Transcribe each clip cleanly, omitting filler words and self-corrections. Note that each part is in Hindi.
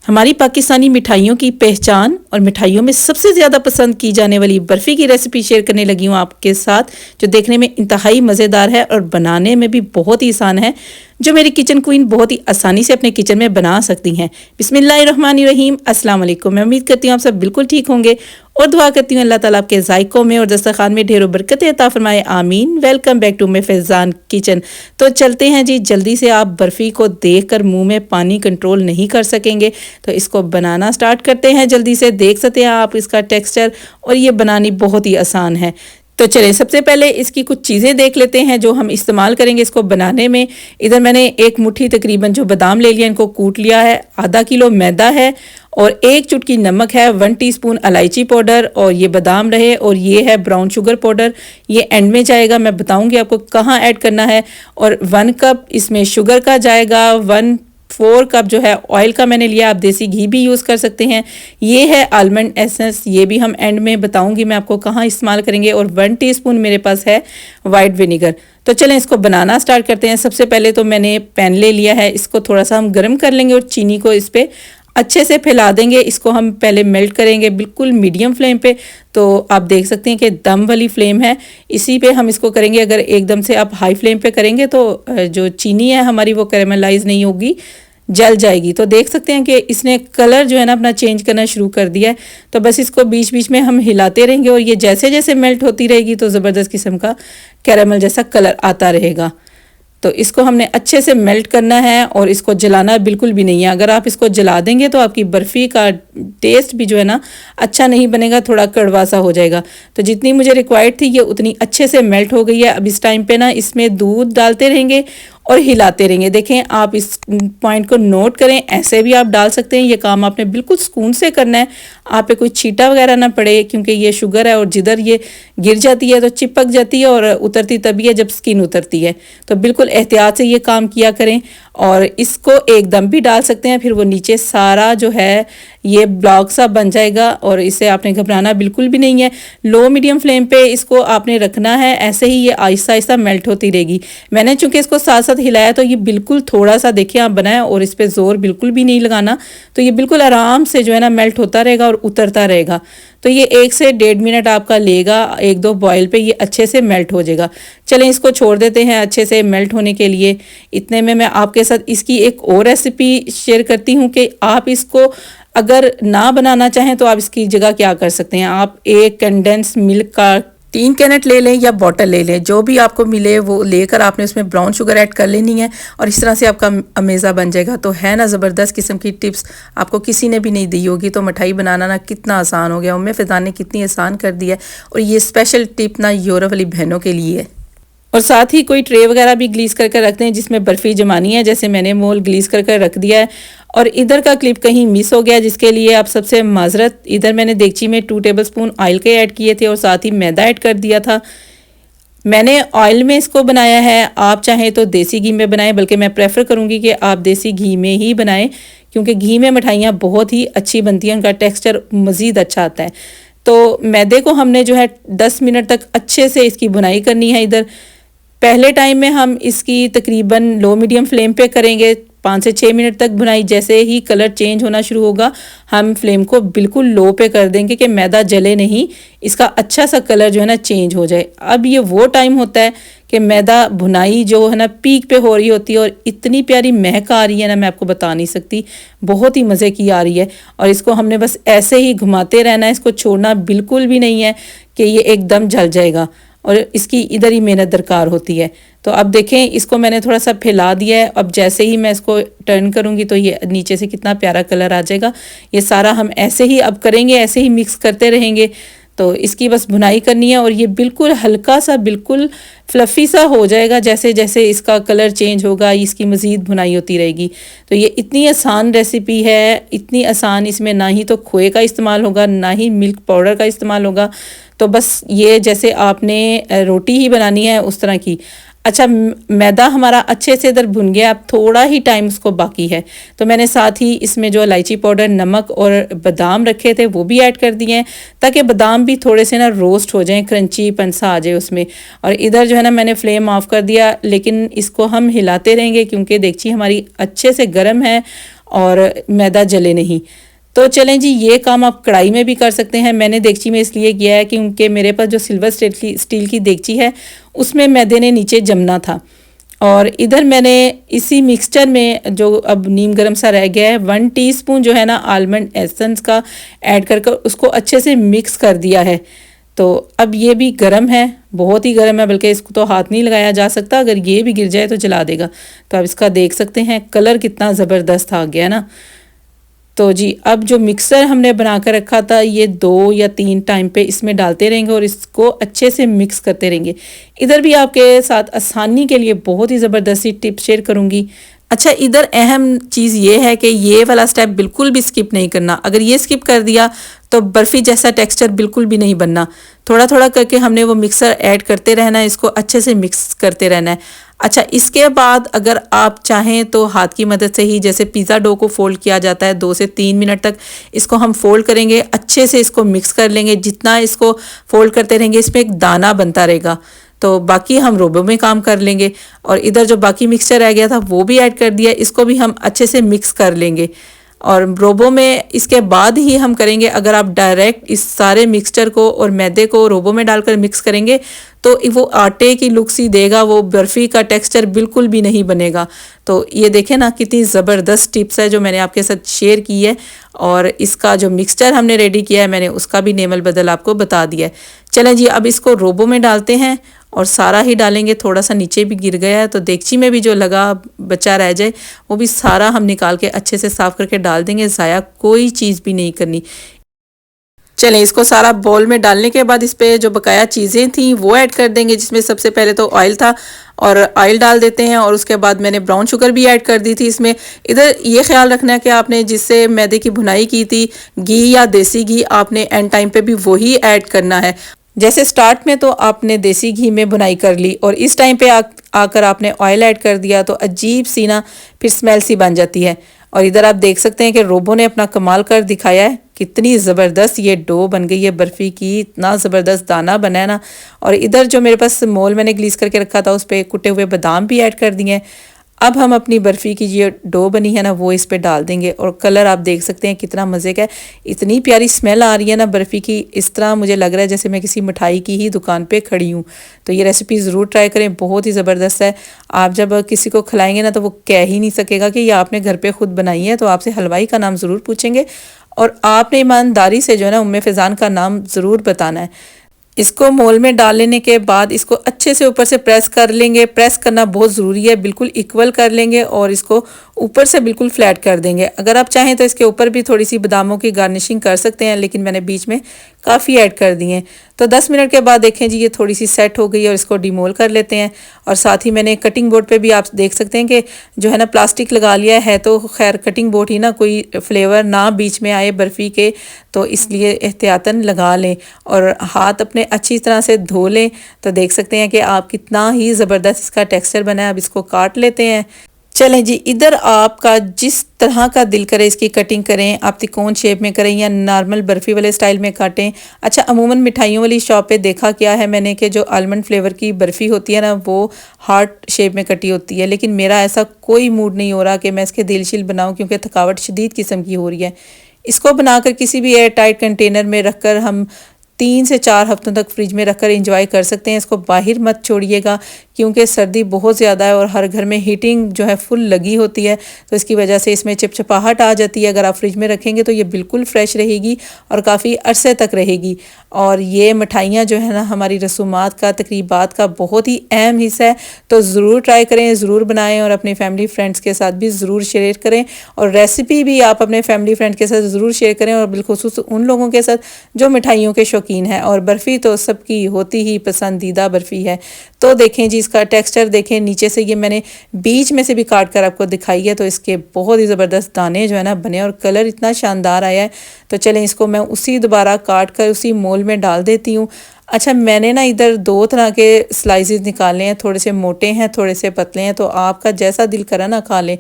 हमारी पाकिस्तानी मिठाइयों की पहचान और मिठाइयों में सबसे ज़्यादा पसंद की जाने वाली बर्फ़ी की रेसिपी शेयर करने लगी हूँ आपके साथ, जो देखने में इंतहाई मज़ेदार है और बनाने में भी बहुत ही आसान है, जो मेरी किचन क्वीन बहुत ही आसानी से अपने किचन में बना सकती हैं। बिस्मिल्लाहिर्रहमानिर्रहीम, अस्सलाम वालेकुम। मैं उम्मीद करती हूँ आप सब बिल्कुल ठीक होंगे और दुआ करती हूँ अल्लाह ताला आपके जायकों में और दस्तरखान में ढेरों बरकतें अता फरमाए, आमीन। Welcome back to my Faizan kitchen. तो चलते हैं जी, जल्दी से आप बर्फ़ी को देखकर मुंह में पानी कंट्रोल नहीं कर सकेंगे, तो इसको बनाना स्टार्ट करते हैं। जल्दी से देख सकते हैं आप इसका टेक्सचर, और ये बनानी बहुत ही आसान है। तो चलिए सबसे पहले इसकी कुछ चीज़ें देख लेते हैं जो हम इस्तेमाल करेंगे इसको बनाने में। इधर मैंने एक मुट्ठी तकरीबन जो बादाम ले लिया, इनको कूट लिया है। आधा किलो मैदा है और 1 चुटकी नमक है, 1 टीस्पून इलायची पाउडर, और ये बादाम रहे, और ये है ब्राउन शुगर पाउडर। ये एंड में जाएगा, मैं बताऊंगी आपको कहाँ ऐड करना है। और 1 कप इसमें शुगर का जाएगा। 1/4 कप जो है ऑयल का मैंने लिया, आप देसी घी भी यूज़ कर सकते हैं। ये है आलमंड एसेंस, ये भी हम एंड में बताऊंगी मैं आपको कहाँ इस्तेमाल करेंगे। और 1 टीस्पून मेरे पास है वाइट विनेगर। तो चलें इसको बनाना स्टार्ट करते हैं। सबसे पहले तो मैंने पैन ले लिया है, इसको थोड़ा सा हम गर्म कर लेंगे और चीनी को इस पर अच्छे से फैला देंगे। इसको हम पहले मेल्ट करेंगे बिल्कुल मीडियम फ्लेम पे। तो आप देख सकते हैं कि दम वाली फ्लेम है, इसी पे हम इसको करेंगे। अगर एकदम से आप हाई फ्लेम पे करेंगे तो जो चीनी है हमारी वो कैरेमलाइज नहीं होगी, जल जाएगी। तो देख सकते हैं कि इसने कलर जो है ना अपना चेंज करना शुरू कर दिया है। तो बस इसको बीच बीच में हम हिलाते रहेंगे और ये जैसे जैसे मेल्ट होती रहेगी तो ज़बरदस्त किस्म का कैरेमल जैसा कलर आता रहेगा। तो इसको हमने अच्छे से मेल्ट करना है और इसको जलाना बिल्कुल भी नहीं है। अगर आप इसको जला देंगे तो आपकी बर्फ़ी का टेस्ट भी जो है ना अच्छा नहीं बनेगा, थोड़ा कड़वा सा हो जाएगा। तो जितनी मुझे रिक्वायर्ड थी ये उतनी अच्छे से मेल्ट हो गई है। अब इस टाइम पे ना इसमें दूध डालते रहेंगे और हिलाते रहेंगे। देखें, आप इस पॉइंट को नोट करें, ऐसे भी आप डाल सकते हैं। ये काम आपने बिल्कुल सुकून से करना है, आप पे कोई छींटा वगैरह ना पड़े, क्योंकि ये शुगर है और जिधर ये गिर जाती है तो चिपक जाती है और उतरती तभी है जब स्किन उतरती है। तो बिल्कुल एहतियात से ये काम किया करें। और इसको एकदम भी डाल सकते हैं, फिर वो नीचे सारा जो है ये ब्लॉक सा बन जाएगा और इसे आपने घबराना बिल्कुल भी नहीं है। लो मीडियम फ्लेम पे इसको आपने रखना है, ऐसे ही ये आहिस्ता आहिस्ता मेल्ट होती रहेगी। मैंने चूंकि इसको साथ साथ हिलाया तो ये बिल्कुल थोड़ा सा देखिए आप बनाया, और इस पर ज़ोर बिल्कुल भी नहीं लगाना। तो ये बिल्कुल आराम से जो है ना मेल्ट होता रहेगा और उतरता रहेगा। तो ये 1 से 1.5 मिनट आपका लेगा, 1-2 बॉयल पे ये अच्छे से मेल्ट हो जाएगा। चलें इसको छोड़ देते हैं अच्छे से मेल्ट होने के लिए। इतने में मैं आपके साथ इसकी एक और रेसिपी शेयर करती हूँ कि आप इसको अगर ना बनाना चाहें तो आप इसकी जगह क्या कर सकते हैं। आप एक कंडेंस मिल्क का 3 कैनेट ले लें या बॉटल ले लें, जो भी आपको मिले वो लेकर आपने उसमें ब्राउन शुगर ऐड कर लेनी है और इस तरह से आपका अमेज़ा बन जाएगा। तो है ना ज़बरदस्त किस्म की टिप्स, आपको किसी ने भी नहीं दी होगी। तो मिठाई बनाना ना कितना आसान हो गया, उम्मे फ़िज़ान ने कितनी आसान कर दिया है। और ये स्पेशल टिप ना यूरोप वाली बहनों के लिए है। और साथ ही कोई ट्रे वगैरह भी ग्लीस करके रखते हैं जिसमें बर्फ़ी जमानी है, जैसे मैंने मोल ग्लीस करके रख दिया है। और इधर का क्लिप कहीं मिस हो गया, जिसके लिए आप सबसे माजरत। इधर मैंने देगची में 2 टेबलस्पून ऑयल के ऐड किए थे और साथ ही मैदा ऐड कर दिया था। मैंने ऑयल में इसको बनाया है, आप चाहें तो देसी घी में बनाएं, बल्कि मैं प्रेफर करूंगी कि आप देसी घी में ही बनाएं, क्योंकि घी में मिठाइयाँ बहुत ही अच्छी बनती हैं, उनका टेक्स्चर मज़ीद अच्छा आता है। तो मैदे को हमने जो है 10 मिनट तक अच्छे से इसकी बुनाई करनी है। इधर पहले टाइम में हम इसकी तकरीबन लो मीडियम फ्लेम पे करेंगे, 5 से 6 मिनट तक बुनाई। जैसे ही कलर चेंज होना शुरू होगा हम फ्लेम को बिल्कुल लो पे कर देंगे कि मैदा जले नहीं, इसका अच्छा सा कलर जो है ना चेंज हो जाए। अब ये वो टाइम होता है कि मैदा भुनाई जो है ना पीक पे हो रही होती है और इतनी प्यारी महक आ रही है ना, मैं आपको बता नहीं सकती, बहुत ही मज़े की आ रही है। और इसको हमने बस ऐसे ही घुमाते रहना है, इसको छोड़ना बिल्कुल भी नहीं है कि ये एकदम जल जाएगा, और इसकी इधर ही मेहनत दरकार होती है। तो अब देखें, इसको मैंने थोड़ा सा फैला दिया है। अब जैसे ही मैं इसको टर्न करूंगी तो ये नीचे से कितना प्यारा कलर आ जाएगा। ये सारा हम ऐसे ही अब करेंगे, ऐसे ही मिक्स करते रहेंगे। तो इसकी बस भुनाई करनी है और ये बिल्कुल हल्का सा बिल्कुल फ्लफ़ी सा हो जाएगा। जैसे जैसे इसका कलर चेंज होगा इसकी मज़ीद भुनाई होती रहेगी। तो ये इतनी आसान रेसिपी है, इतनी आसान, इसमें ना ही तो खोए का इस्तेमाल होगा ना ही मिल्क पाउडर का इस्तेमाल होगा। तो बस ये जैसे आपने रोटी ही बनानी है उस तरह की। अच्छा, मैदा हमारा अच्छे से इधर भुन गया, अब थोड़ा ही टाइम उसको बाकी है। तो मैंने साथ ही इसमें जो इलायची पाउडर, नमक और बादाम रखे थे वो भी ऐड कर दिए हैं, ताकि बादाम भी थोड़े से ना रोस्ट हो जाएं, क्रंची पंसा आ जाए उसमें। और इधर जो है ना मैंने फ्लेम ऑफ कर दिया, लेकिन इसको हम हिलाते रहेंगे क्योंकि देगची हमारी अच्छे से गर्म है और मैदा जले नहीं। तो चलें जी, ये काम आप कढ़ाई में भी कर सकते हैं। मैंने देगची में इसलिए किया है क्योंकि मेरे पास जो सिल्वर स्टील की देगची है उसमें मैदे ने नीचे जमना था। और इधर मैंने इसी मिक्सचर में जो अब नीम गरम सा रह गया है 1 टीस्पून जो है ना आलमंड एसेंस का ऐड कर उसको अच्छे से मिक्स कर दिया है। तो अब ये भी गरम है, बहुत ही गरम है, बल्कि इसको तो हाथ नहीं लगाया जा सकता, अगर ये भी गिर जाए तो जला देगा। तो अब इसका देख सकते हैं कलर कितना ज़बरदस्त आ गया ना। तो जी अब जो मिक्सर हमने बना कर रखा था ये 2 या 3 टाइम पे इसमें डालते रहेंगे और इसको अच्छे से मिक्स करते रहेंगे। इधर भी आपके साथ आसानी के लिए बहुत ही ज़बरदस्ती टिप शेयर करूँगी। अच्छा, इधर अहम चीज़ ये है कि ये वाला स्टेप बिल्कुल भी स्किप नहीं करना। अगर ये स्किप कर दिया तो बर्फ़ी जैसा टेक्सचर बिल्कुल भी नहीं बनना। थोड़ा थोड़ा करके हमने वो मिक्सर ऐड करते रहना है, इसको अच्छे से मिक्स करते रहना है। अच्छा, इसके बाद अगर आप चाहें तो हाथ की मदद से ही, जैसे पिज़्ज़ा डो को फोल्ड किया जाता है 2 से 3 मिनट तक इसको हम फोल्ड करेंगे, अच्छे से इसको मिक्स कर लेंगे। जितना इसको फोल्ड करते रहेंगे इसमें एक दाना बनता रहेगा। तो बाकी हम रोबो में काम कर लेंगे। और इधर जो बाकी मिक्सचर रह गया था वो भी ऐड कर दिया, इसको भी हम अच्छे से मिक्स कर लेंगे और रोबो में इसके बाद ही हम करेंगे। अगर आप डायरेक्ट इस सारे मिक्सचर को और मैदे को रोबो में डालकर मिक्स करेंगे तो वो आटे की लुक सी देगा, वो बर्फ़ी का टेक्सचर बिल्कुल भी नहीं बनेगा। तो ये देखें ना कितनी ज़बरदस्त टिप्स है जो मैंने आपके साथ शेयर की है। और इसका जो मिक्सचर हमने रेडी किया है मैंने उसका भी नेमल बदल आपको बता दिया है। चलें जी, अब इसको रोबो में डालते हैं और सारा ही डालेंगे। थोड़ा सा नीचे भी गिर गया है तो देगची में भी जो लगा बचा रह जाए वो भी सारा हम निकाल के अच्छे से साफ़ करके डाल देंगे, ज़ाया कोई चीज़ भी नहीं करनी। चलें, इसको सारा बॉल में डालने के बाद इस पर जो बकाया चीज़ें थी वो ऐड कर देंगे, जिसमें सबसे पहले तो ऑयल था और ऑयल डाल देते हैं। और उसके बाद मैंने ब्राउन शुगर भी ऐड कर दी थी इसमें। इधर ये ख्याल रखना है कि आपने जिससे मैदे की भुनाई की थी घी या देसी घी, आपने एंड टाइम पे भी वही ऐड करना है। जैसे स्टार्ट में तो आपने देसी घी में बुनाई कर ली और इस टाइम पे आकर आपने ऑयल ऐड कर दिया तो अजीब सी ना फिर स्मेल सी बन जाती है। और इधर आप देख सकते हैं कि रोबो ने अपना कमाल कर दिखाया है, कितनी ज़बरदस्त ये डो बन गई है बर्फ़ी की, इतना ज़बरदस्त दाना बना है ना। और इधर जो मेरे पास मोल मैंने ग्लीस करके रखा था उस पर कुटे हुए बादाम भी ऐड कर दिए हैं। अब हम अपनी बर्फ़ी की जो डो बनी है ना वो इस पे डाल देंगे और कलर आप देख सकते हैं कितना मज़े का है, इतनी प्यारी स्मेल आ रही है ना बर्फ़ी की। इस तरह मुझे लग रहा है जैसे मैं किसी मिठाई की ही दुकान पे खड़ी हूँ। तो ये रेसिपी ज़रूर ट्राई करें, बहुत ही ज़बरदस्त है। आप जब किसी को खिलाएंगे ना तो वो कह ही नहीं सकेगा कि ये आपने घर पर ख़ुद बनाई है, तो आपसे हलवाई का नाम ज़रूर पूछेंगे और आपने ईमानदारी से जो है ना उम्मे फ़ैज़ान का नाम ज़रूर बताना है। इसको मोल में डाल लेने के बाद इसको अच्छे से ऊपर से प्रेस कर लेंगे। प्रेस करना बहुत ज़रूरी है, बिल्कुल इक्वल कर लेंगे और इसको ऊपर से बिल्कुल फ्लैट कर देंगे। अगर आप चाहें तो इसके ऊपर भी थोड़ी सी बादामों की गार्निशिंग कर सकते हैं, लेकिन मैंने बीच में काफ़ी ऐड कर दी हैं। तो 10 मिनट के बाद देखें जी ये थोड़ी सी सेट हो गई है और इसको डिमोल कर लेते हैं। और साथ ही मैंने कटिंग बोर्ड पे भी आप देख सकते हैं कि जो है ना प्लास्टिक लगा लिया है, तो खैर कटिंग बोर्ड ही ना, कोई फ्लेवर ना बीच में आए बर्फ़ी के, तो इसलिए एहतियातन लगा लें और हाथ अपने अच्छी तरह से धो लें। तो देख सकते हैं कि आप कितना ही ज़बरदस्त इसका टेक्सचर बना है। अब इसको काट लेते हैं। चलें जी, इधर आपका जिस तरह का दिल करे इसकी कटिंग करें, आप त्रिकोण शेप में करें या नॉर्मल बर्फ़ी वाले स्टाइल में काटें। अच्छा, अमूमन मिठाइयों वाली शॉप पे देखा क्या है मैंने कि जो आलमंड फ्लेवर की बर्फ़ी होती है ना वो हार्ट शेप में कटी होती है, लेकिन मेरा ऐसा कोई मूड नहीं हो रहा कि मैं इसके दिल शिल बनाऊँ, क्योंकि थकावट शदीद किस्म की हो रही है। इसको बनाकर किसी भी एयर टाइट कंटेनर में रखकर हम 3 से 4 हफ्तों तक फ्रिज में रखकर एंजॉय कर सकते हैं। इसको बाहर मत छोड़िएगा क्योंकि सर्दी बहुत ज़्यादा है और हर घर में हीटिंग जो है फुल लगी होती है, तो इसकी वजह से इसमें चिपचिपाहट आ जाती है। अगर आप फ्रिज में रखेंगे तो ये बिल्कुल फ्रेश रहेगी और काफ़ी अरसे तक रहेगी। और ये मिठाइयाँ जो है ना हमारी रसूमात का, तकरीबात का बहुत ही अहम हिस्सा है। तो ज़रूर ट्राई करें, ज़रूर बनाएं और अपने फैमिली फ्रेंड्स के साथ भी ज़रूर शेयर करें। और रेसिपी भी आप अपने फैमिली फ्रेंड के साथ ज़रूर शेयर करें, और बिलखुसूस उन लोगों के साथ जो मिठाइयों के शौकीन हैं। और बर्फ़ी तो सबकी होती ही पसंदीदा बर्फ़ी है। तो देखें जी, इसका टेक्सचर देखें, नीचे से ये मैंने बीच में से भी काट कर आपको दिखाई है, तो इसके बहुत ही ज़बरदस्त दाने जो है ना बने और कलर इतना शानदार आया है। तो चलें इसको मैं उसी दोबारा काट कर उसी मोल में डाल देती हूँ। अच्छा, मैंने ना इधर 2 तरह के स्लाइसेस निकाले हैं, थोड़े से मोटे हैं, थोड़े से पतले हैं। तो आपका जैसा दिल करा ना खा लें,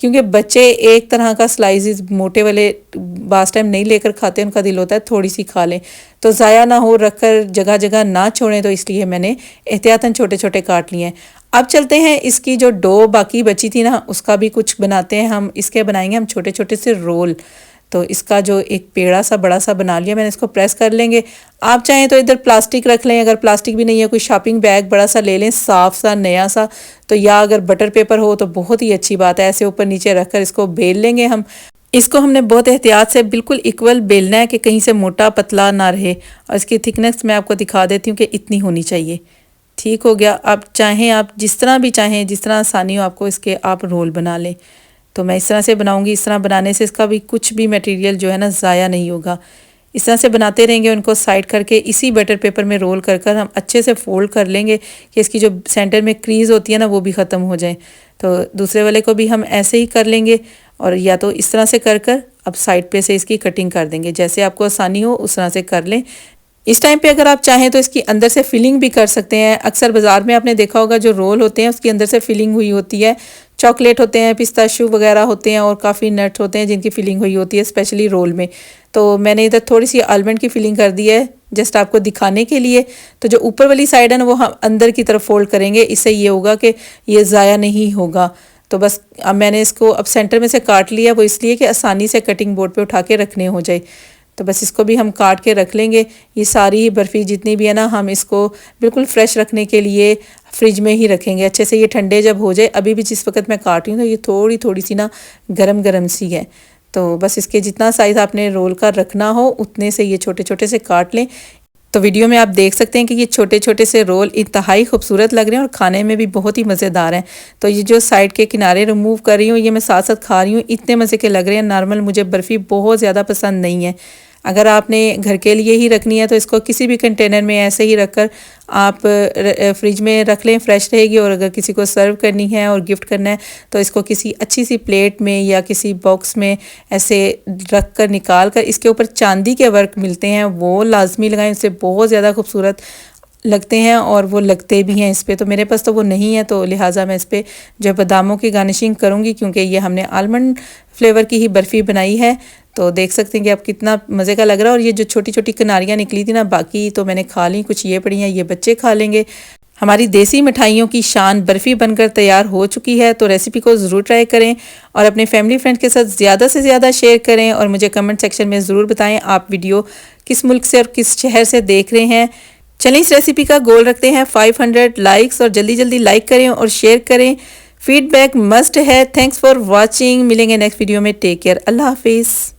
क्योंकि बच्चे एक तरह का स्लाइसेस मोटे वाले बास टाइम नहीं लेकर खाते, उनका दिल होता है थोड़ी सी खा लें, तो ज़ाया ना हो, रख कर जगह जगह ना छोड़ें। तो इसलिए मैंने एहतियातन छोटे छोटे काट लिए हैं। अब चलते हैं इसकी जो डो बाकी बची थी ना उसका भी कुछ बनाते हैं हम। इसके बनाएंगे हम छोटे छोटे से रोल। तो इसका जो एक पेड़ा सा बड़ा सा बना लिया मैंने, इसको प्रेस कर लेंगे। आप चाहें तो इधर प्लास्टिक रख लें, अगर प्लास्टिक भी नहीं है कोई शॉपिंग बैग बड़ा सा ले लें, साफ सा नया सा। तो या अगर बटर पेपर हो तो बहुत ही अच्छी बात है। ऐसे ऊपर नीचे रखकर इसको बेल लेंगे हम। इसको हमने बहुत एहतियात से बिल्कुल इक्वल बेलना है कि कहीं से मोटा पतला ना रहे। और इसकी थिकनेस मैं आपको दिखा देती हूँ कि इतनी होनी चाहिए। ठीक हो गया। आप चाहें आप जिस तरह भी चाहें, जिस तरह आसानी हो आपको, इसके आप रोल बना लें। तो मैं इस तरह से बनाऊंगी। इस तरह बनाने से इसका भी कुछ भी मटेरियल जो है ना ज़ाया नहीं होगा। इस तरह से बनाते रहेंगे, उनको साइड करके इसी बटर पेपर में रोल कर कर हम अच्छे से फोल्ड कर लेंगे कि इसकी जो सेंटर में क्रीज होती है ना वो भी ख़त्म हो जाए। तो दूसरे वाले को भी हम ऐसे ही कर लेंगे, और या तो इस तरह से कर कर अब साइड पे से इसकी कटिंग कर देंगे। जैसे आपको आसानी हो उस तरह से कर लें। इस टाइम पे अगर आप चाहें तो इसकी अंदर से फिलिंग भी कर सकते हैं। अक्सर बाज़ार में आपने देखा होगा जो रोल होते हैं उसकी अंदर से फिलिंग हुई होती है। चॉकलेट होते हैं, पिस्ताशू वगैरह होते हैं और काफ़ी नट्स होते हैं जिनकी फिलिंग हुई होती है स्पेशली रोल में। तो मैंने इधर थोड़ी सी आलमंड की फिलिंग कर दी है जस्ट आपको दिखाने के लिए। तो जो ऊपर वाली साइड है ना वो हम अंदर की तरफ फोल्ड करेंगे। इससे ये होगा कि ये ज़ाया नहीं होगा। तो बस अब मैंने इसको अब सेंटर में से काट लिया, वो इसलिए कि आसानी से कटिंग बोर्ड पे उठा के रखने हो जाए। तो बस इसको भी हम काट के रख लेंगे। ये सारी बर्फ़ी जितनी भी है ना हम इसको बिल्कुल फ्रेश रखने के लिए फ्रिज में ही रखेंगे अच्छे से। ये ठंडे जब हो जाए, अभी भी जिस वक्त मैं काट रही हूँ तो ये थोड़ी थोड़ी सी ना गरम गरम सी है। तो बस इसके जितना साइज़ आपने रोल का रखना हो उतने से ये छोटे छोटे से काट लें। तो वीडियो में आप देख सकते हैं कि ये छोटे छोटे से रोल इंतहाई खूबसूरत लग रहे हैं और खाने में भी बहुत ही मज़ेदार हैं। तो ये जो साइड के किनारे रिमूव कर रही हूँ ये मैं साथ साथ खा रही हूँ, इतने मज़े के लग रहे हैं। नॉर्मल मुझे बर्फ़ी बहुत ज़्यादा पसंद नहीं है। अगर आपने घर के लिए ही रखनी है तो इसको किसी भी कंटेनर में ऐसे ही रखकर आप फ्रिज में रख लें, फ्रेश रहेगी। और अगर किसी को सर्व करनी है और गिफ्ट करना है तो इसको किसी अच्छी सी प्लेट में या किसी बॉक्स में ऐसे रख कर निकाल कर इसके ऊपर चांदी के वर्क मिलते हैं वो लाजमी लगाएं, उससे बहुत ज़्यादा खूबसूरत लगते हैं और वो लगते भी हैं इस पर। तो मेरे पास तो वो नहीं है, तो लिहाजा मैं इस पर जो बादामों की गार्निशिंग करूँगी, क्योंकि ये हमने आलमंड फ्लेवर की ही बर्फ़ी बनाई है। तो देख सकते हैं कि आप कितना मज़े का लग रहा है। और ये जो छोटी छोटी किनारियाँ निकली थी ना बाकी तो मैंने खा ली, कुछ ये पड़ी हैं ये बच्चे खा लेंगे। हमारी देसी मिठाइयों की शान बर्फ़ी बनकर तैयार हो चुकी है। तो रेसिपी को ज़रूर ट्राई करें और अपने फैमिली फ्रेंड के साथ ज़्यादा से ज़्यादा शेयर करें। और मुझे कमेंट सेक्शन में ज़रूर बताएं आप वीडियो किस मुल्क से और किस शहर से देख रहे हैं। चलिए इस रेसिपी का गोल रखते हैं 500 लाइक्स, और जल्दी जल्दी लाइक करें और शेयर करें। फीडबैक मस्ट है। Thanks for watching. मिलेंगे नेक्स्ट वीडियो में। Take care. अल्लाह हाफिज़।